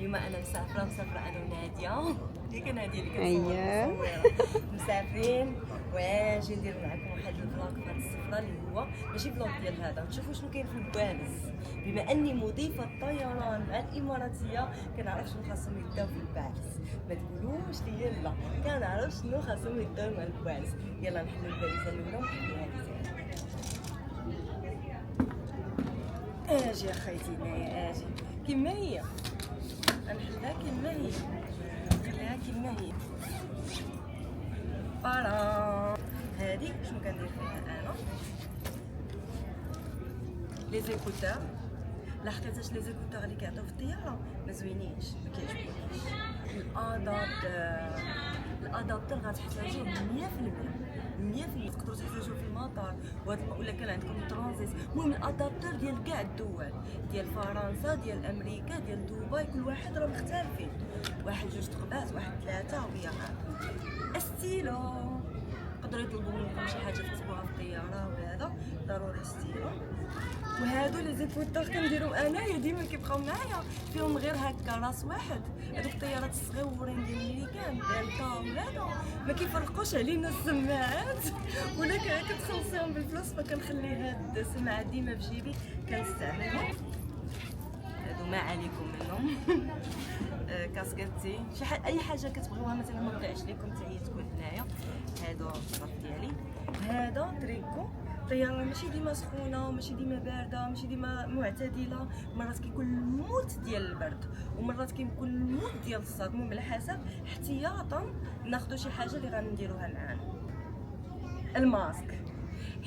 اليوم انا مسافره انا وناديه. ياك ناديه اللي أيوه. كتصور مسافرين واجي ندير معكم واحد الفلوق في هذه السفره اللي هو ماشي فلوق ديال هذا، نشوفوا شنو كاين في الباريس. بما اني مضيفه الطيران مع الاماراتيه كنعرف شنو خاصهم يداو في الباريس. ما تقولوش لي لا كنعرف شنو خاصهم يداو مع الباريس. يلا نحلوا الباريزه الاولى ونحلوا هذه ثاني. اجي اخيتي هنايا اجي كيما هي، غنحلها كيما هي، نخليها كيما هي. فوالا هادي شنو كندير فيها انا؟ لي زيكوتور. لا حقيتاش لي زيكوتور اللي كيعطيو في الطياره ما زوينينش، ما كيعجبونيش. الادابتور غتحتاجوه 100%. تقدروا تحتاجوه في المطار ولا كان عندكم ترانزيت. المهم الادابتور ديال كاع الدول، ديال فرنسا ديال امريكا ديال دبي، كل واحد راه مختلفين. واحد جوج تقبات، واحد ثلاثه وهي هكا. ستيلو يقدروا يطلبوا منكم شي حاجه تكتبوها في الطياره وهذا ضروري ستيلو. وهادو لي زيكوتور كنديرهم انايا ديما كيبقاو معايا، فيهم غير هكا راس واحد. هادوك الطيارات الصغيورين ديال الميريكان دلتا وهذا ما كيفرقوش علينا السماعات ولا كتخلصيهم بالفلوس، فكنخلي هاد السماعات ديما في جيبي كنستعملهم. هادو ما عليكم منهم. كاسكيتي اي حاجه كتبغيوها مثلا ما تضيعش لكم حتى هي تكون هنايا. هادو الصرف ديالي. هذا تريكو. الطياره ماشي ديما سخونه وماشي ديما بارده، ماشي ديما معتدله، مرات كيكون الموت ديال البرد ومرات كيكون الموت ديال الصاد. المهم على حسب احتياطا ناخذ شي حاجه اللي غنديروها معانا. الماسك.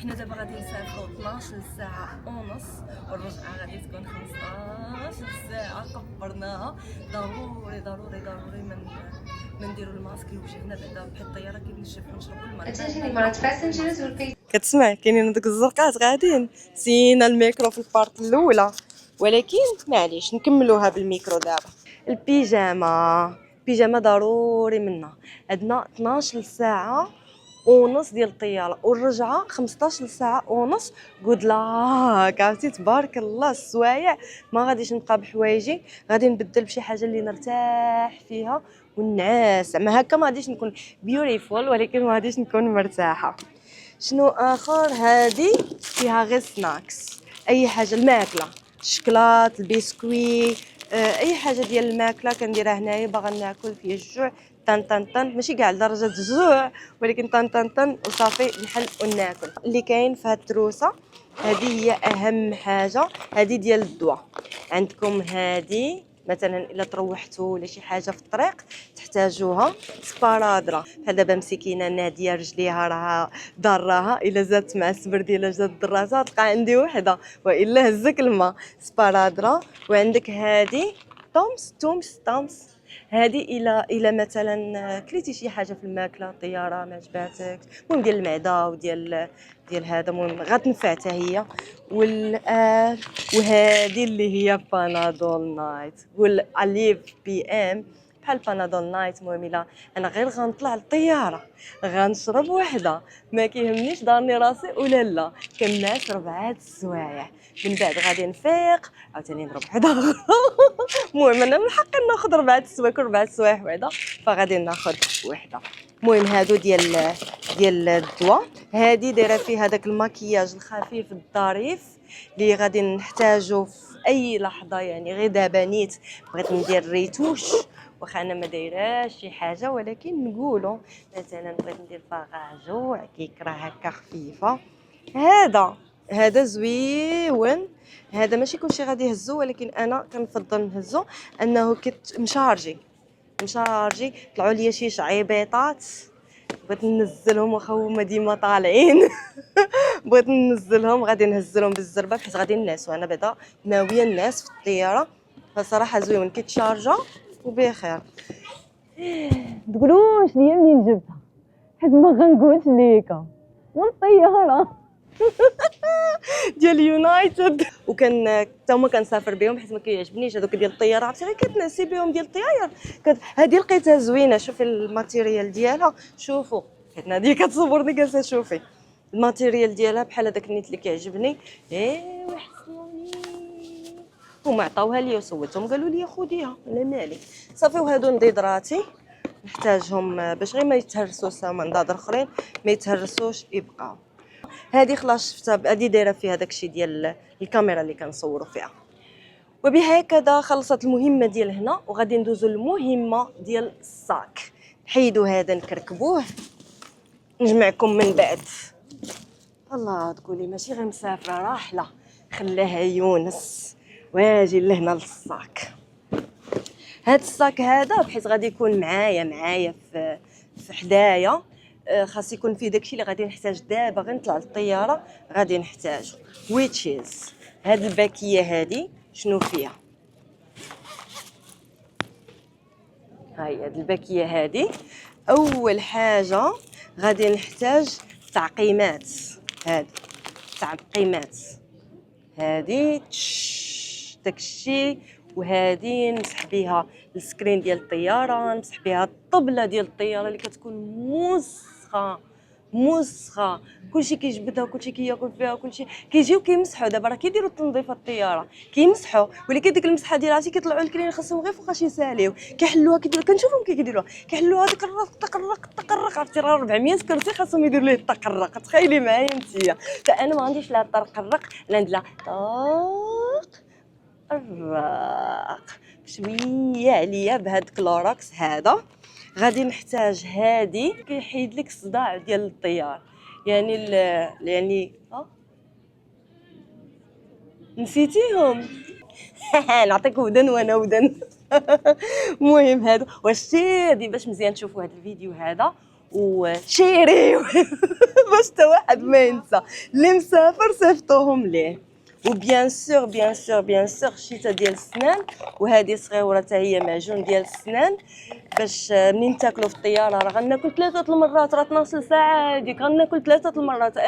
حنا دابا غادي نسافروا 12 ساعه ونص والرجعه غادي تكون 15 ساعه. كبرناها ضروري ما نديروا الماسك لوجهنا بعدا بحال الطياره كينشف ونشربوا الماء. كتسمع كاينين هذوك الزرقات غاديين سينا الميكرو في البارت الاولى، ولكن معليش نكملوها بالميكرو دابا. البيجامه ضروري منا. عندنا 12 ساعه ونص ديال الطياره والرجعه 15 ساعه ونص. جود لاك عرفتي تبارك الله. السوايع ما غاديش نبقى بحوايجي، غادي نبدل بشي حاجه اللي نرتاح فيها والنعاس. زعما هكا ما غاديش نكون بيوتيفول ولكن ما غاديش نكون مرتاحه. شنو اخر؟ هذه فيها غير سناكس، اي حاجه الماكله، الشكلاط البسكوي، اي حاجه ديال الماكله كنديرها هنايا. باغا ناكل فيه الجوع طن ماشي كاع لدرجه الجوع ولكن طن وصافي نحل وناكل. اللي كاين في هاد التروسه هذه هي اهم حاجه، هذه ديال الدواء. عندكم هذه مثلا الا تروحتوا ولا شي حاجه في الطريق تحتاجوها. سبارادرا بحال دابا مسكينه ناديه رجليها راها ضراها، الا زادت مع السبر ديالها جات ضراتها تلقى عندي وحده والا هزك الماء. سبارادرا. وعندك هذه تومس هذه الى مثلا كليتي شي حاجه في الماكله الطياره ما عجباتك، المهم ديال المعده ديال هذا، المهم غتنفع حتى هي. وهذه اللي هي بانادول نايت والاليف بي ام بحال بانادول نايت. المهم الا انا غير غنطلع للطياره غنشرب وحده، ما كيهمنيش دارني راسي ولا لا، كنعس 4 سوايع من بعد غادي نفيق عاوتاني نضرب وحده اخرى. المهم انا من حقي ناخذ 4 سوايع، كل 4 سوايع وحده فغادي ناخذ وحده. المهم هادو ديال الدواء. هذه دايره فيها داك المكياج الخفيف الظريف اللي غادي نحتاجو في اي لحظه، يعني غير دابا نيت بغيت ندير ريتوش واخا انا ما دايراش شي حاجه ولكن نقولوا مثلا بغيت ندير فغاجو كيكره هكا خفيفه. هذا زويون. هذا ماشي كلشي غادي يهزو ولكن انا كنفضل نهزو انه مشارجي طلعوا لي شي شعيبيطات بغيت ننزلهم واخا هما ديما طالعين. بغيت ننزلهم غادي نهزلهم بالزربه حيت غادي نعسوا. انا بعدا ناويه الناس في الطياره فصراحه زوين كيتشارجا وبخير. تقولوا واش ليا منين جبتها حيت ما غنقولش ليكا والطياره ديال يونايتد. وكان حتى هما كنسافر بهم حيت ما كيعجبنيش هذوك ديال الطياره، عرفتي غير كتناسي بهم ديال الطيار. هذه لقيتها زوينه، شوفي الماتيريال ديالها، شوفوا حيت ناديه كتصورني جالسه شوفي الماتيريال ديالها بحال هذاك النيت اللي كيعجبني. ايوا حسنوني هما عطاوها لي وصوتهم قالوا لي خديها انا مالي صافي. وهادو نضيدراتي نحتاجهم باش غير ما يتهرسوش، هما نضادر اخرين ما يتهرسوش يبقاو. هذه خلاص شفتها هذه دايره فيها داكشي ديال الكاميرا اللي كنصوروا فيها. وبهكذا خلصت المهمه ديال هنا، وغادي ندوزو للمهمه ديال الصاك. نحيدو هذا نكركبوه نجمعكم من بعد. الله تقولي ماشي غير مسافره راحله خلاها يونس واجي لهنا للصاك. هاد الصاك هذا بحيث غادي يكون معايا في حدايا، خاص يكون فيه داكشي اللي غادي نحتاج دابا غير نطلع للطياره غادي نحتاجو. ويتشيز هاد الباكيه هادي شنو فيها؟ هاي هاد الباكيه هادي اول حاجه غادي نحتاج تعقيمات. هاد تعقيمات هادي داكشي، وهادي نمسح بها السكرين ديال الطياره، نمسح بها الطبله ديال الطياره اللي كتكون مسخه كلشي كيجبدها وكلشي كياكل فيها وكلشي كيجيو كيمسحوا. دابا راه كيديروا تنظيف الطياره كيمسحوا، ولكن ديك المسحه ديال عرفتي كيطلعوا الكلين خاصهم غير فوقاش يساليو كيحلوها كيديروا كنشوفهم كيديروها كيحلوها تقرق عرفتي راه 400 كرسي خاصهم يديروا ليه التقرق. تخيلي معايا انتيا، فانا ما عنديش لا طرقرق لا عندي لا طاق الراق شويه عليا بهاد كلوروكس هذا. غادي نحتاج هادي كيحيد لك الصداع ديال الطيار، يعني نسيتيهم. نعطيك ودن وانا ودن. المهم هادو وشيري باش مزيان تشوفوا هذا الفيديو هذا وشيري باش حتى واحد ما ينسى. اللي مسافر صيفطوهم ليه. وبيان سور الشيته ديال السنان، وهذه صغيره حتى هي معجون ديال السنان باش منين تاكلوا في الطياره راه غناكل 3 المرات، راه 12 ساعه هذيك غناكل 3 المرات.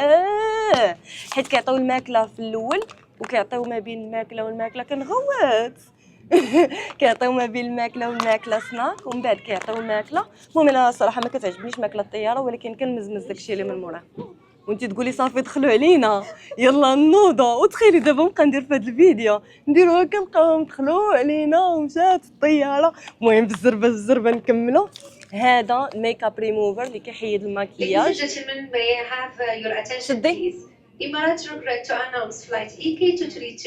حيت كيعطيو الماكله في الاول وكيعطيو ما بين الماكله والماكله كنغوت. كيعطيو ما بين الماكله والماكله سناك ومن بعد كيعطيو الماكله. المهم انا الصراحه ما كتعجبنيش ماكله الطياره، ولكن كنمزمز داكشي اللي من موراه. وانتي تقولي صافي دخلوا علينا يلا نوضوا. وتخيلي دابا نبقى ندير في هذا الفيديو نديرو هكا نلقاوهم دخلوا علينا ومشات الطياره. المهم بالزربه نكملوا. هذا ميك اب ريموفر اللي كيحيد المكياج. شدي Emirates regret to announce flight EK232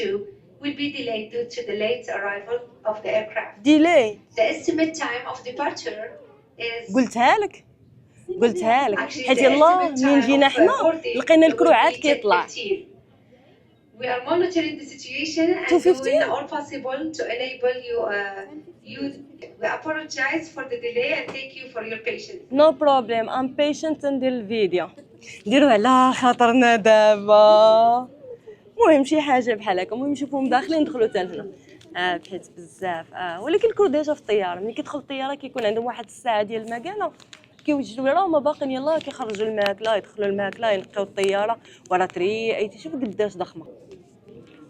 will be delayed due to the late arrival of the aircraft. delay. The estimate time of departure is قلتها لك حيت يلا منين جينا حنا لقينا الكروعات كيطلع. We are monitoring the situation and doing all possible to enable you. We apologize for the delay and thank you for your patience. No problem, I'm patient. ندير الفيديو نديرو على خاطرنا دابا. المهم شي حاجه بحال هكا. المهم نشوفوهم داخلين ندخلوا حتى لهنا بحيث بزاف. ولكن الكل ديجا في الطياره ملي كيدخل الطياره كيكون عندهم واحد الساعه ديال المكانه كيوجدوا راهما باقيين يلاه كيخرجوا الماكله يدخلوا الماكله ينقيو الطياره. وراه تري ايتي شوف قداش ضخمه،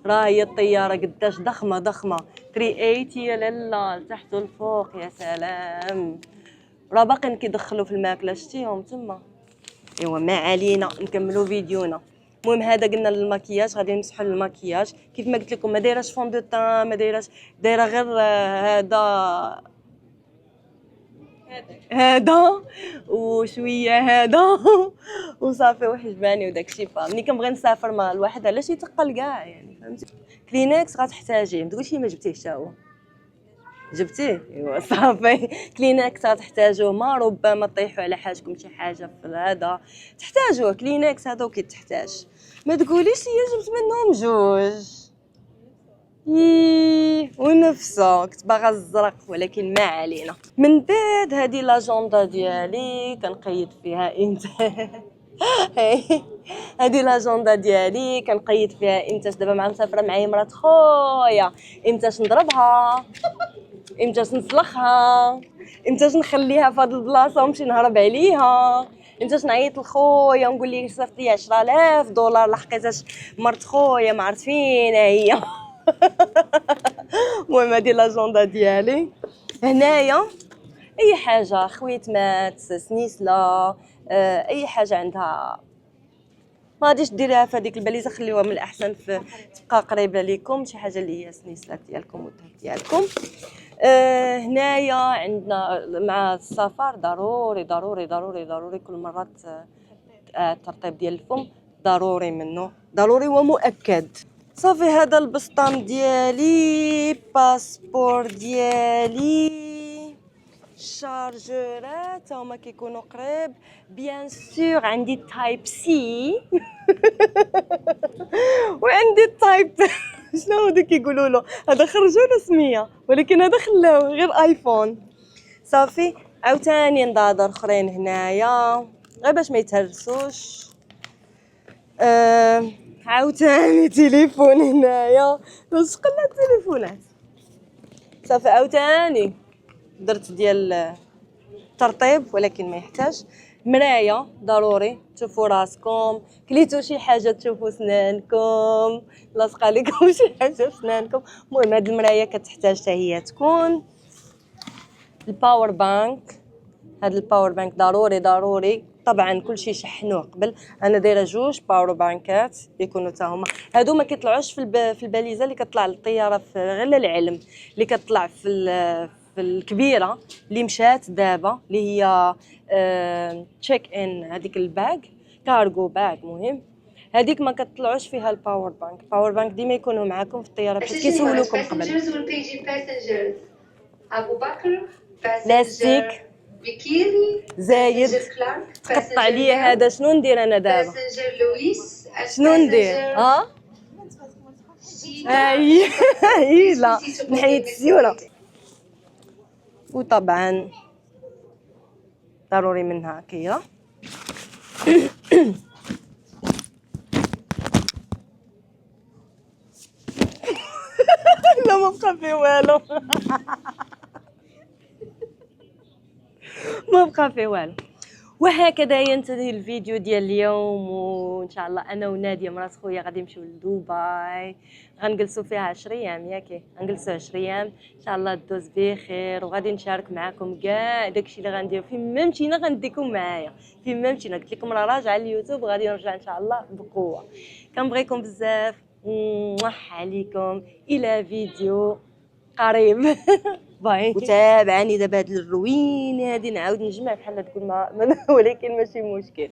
راه هي الطياره قداش ضخمه 380 يا لالا لتحت والفوق. يا سلام راه باقيين كيدخلوا في الماكله شتيهم تما. ايوا ما علينا نكملوا فيديونا. المهم هذا قلنا للمكياج غادي نمسحوا المكياج كيف ما قلت لكم. ما دايراش فون دو طان ما دايراش، دايره غير هذا وشويه هذا وصافي وحجباني وداكشي. فملي كنبغي نسافر مع الواحد علاش يتقل كاع يعني فهمتي. كلينكس غتحتاجيه ما تقولش ما جبتيهش حتى هو جبتيه. ايوا صافي كلينكس غتحتاجوه ما ربما طيحوا على حاجكم شي حاجه في هذا تحتاجوه. كلينكس هذا وكيتحتاج. ما تقوليش هي جبت منهم جوج ونفسه كنت باغا الزرق ولكن ما علينا. من بعد هذه لاجوندا ديالي كنقيد فيها هذه لاجوندا ديالي كنقيد فيها امتاش دابا مع مسافره معايا مرات خويا، امتاش نضربها، امتاش نسلخها، امتاش نخليها في هذه البلاصه ونمشي نهرب عليها، امتاش نعيط لخويا ونقول ليه صيفط لي 10000 دولار لحقيتاش مرت خويا ما عرفت فين هي. المهم هذه لاجوندا ديالي. هنايا اي حاجه خويت مات سنيسله اي حاجه عندها ما غاديش ديريها في هذيك الباليزه، خليوها من الاحسن في تبقى قريبه ليكم، شي حاجه اللي هي سنيسلات ديالكم والذهب ديالكم. هنايا عندنا مع السفر ضروري ضروري ضروري ضروري كل مره الترطيب ديال الفم ضروري منه، ضروري ومؤكد. صافي هذا البسطام ديالي، باسبور ديالي، الشارجورات هما كيكونوا قريب، بيان سور عندي تايب سي وعندي تايب شنو هو داك كيقولوا له، هذا خرجوا له سميه ولكن هذا خلاوه غير ايفون. صافي عاوتاني نضاضر اخرين هنايا غير باش ما يتهرسوش. عاوتاني تليفون هنايا، واش قلنا التليفونات. صافي عاوتاني درت ديال الترطيب ولكن ما يحتاج. مرايه ضروري تشوفوا راسكم، كليتو شي حاجه تشوفوا سنانكم، لاصقه لكم شي حاجه في سنانكم. المهم هاد المرايه كتحتاج حتى هي تكون. الباور بانك، هاد الباور بانك ضروري ضروري. طبعا كلشي شحنوه قبل، انا دايره جوج باور بانكات يكونوا حتى هما. هادو ما كيطلعوش في الباليزه اللي كطلع للطياره في غير العلم، اللي كطلع في الكبيره اللي مشات دابا اللي هي تشيك ان، هذيك الباغ كارغو باغ. مهم هذيك ما كتطلعوش فيها الباور بانك. الباور بانك ديما يكونوا معاكم في الطياره باش كيسولوكم قبل. Passengers will page passengers. أبو بكر لاستيك passenger بكيري زايد passenger كلارك تقطع لي هذا. شنو ندير انا دابا؟ passenger لويس شنو ندير؟ ها هاي لا نحيد السيوره. وطبعا ضروري منها كيا لا ما بقى فيه والو ما بقى فيه والو. وهكذا ينتهي الفيديو ديال اليوم، وان شاء الله انا وناديه مرات خويا غادي نمشيو لدبي، غنجلسوا فيها 10 ايام ياكي، غنجلسوا 10 ايام ان شاء الله دوز بخير. وغادي نشارك معكم كاع داكشي اللي غندير فين ما مشينا، غنديكم معايا فين ما مشينا. قلت لكم راه راجعه اليوتيوب وغادي نرجع ان شاء الله بقوه. كنبغيكم بزاف، عليكم الى فيديو قريب. باي. وتابعني دابا هاد الروين هادي نعاود نجمع بحال تقول ما ولكن ماشي مشكل.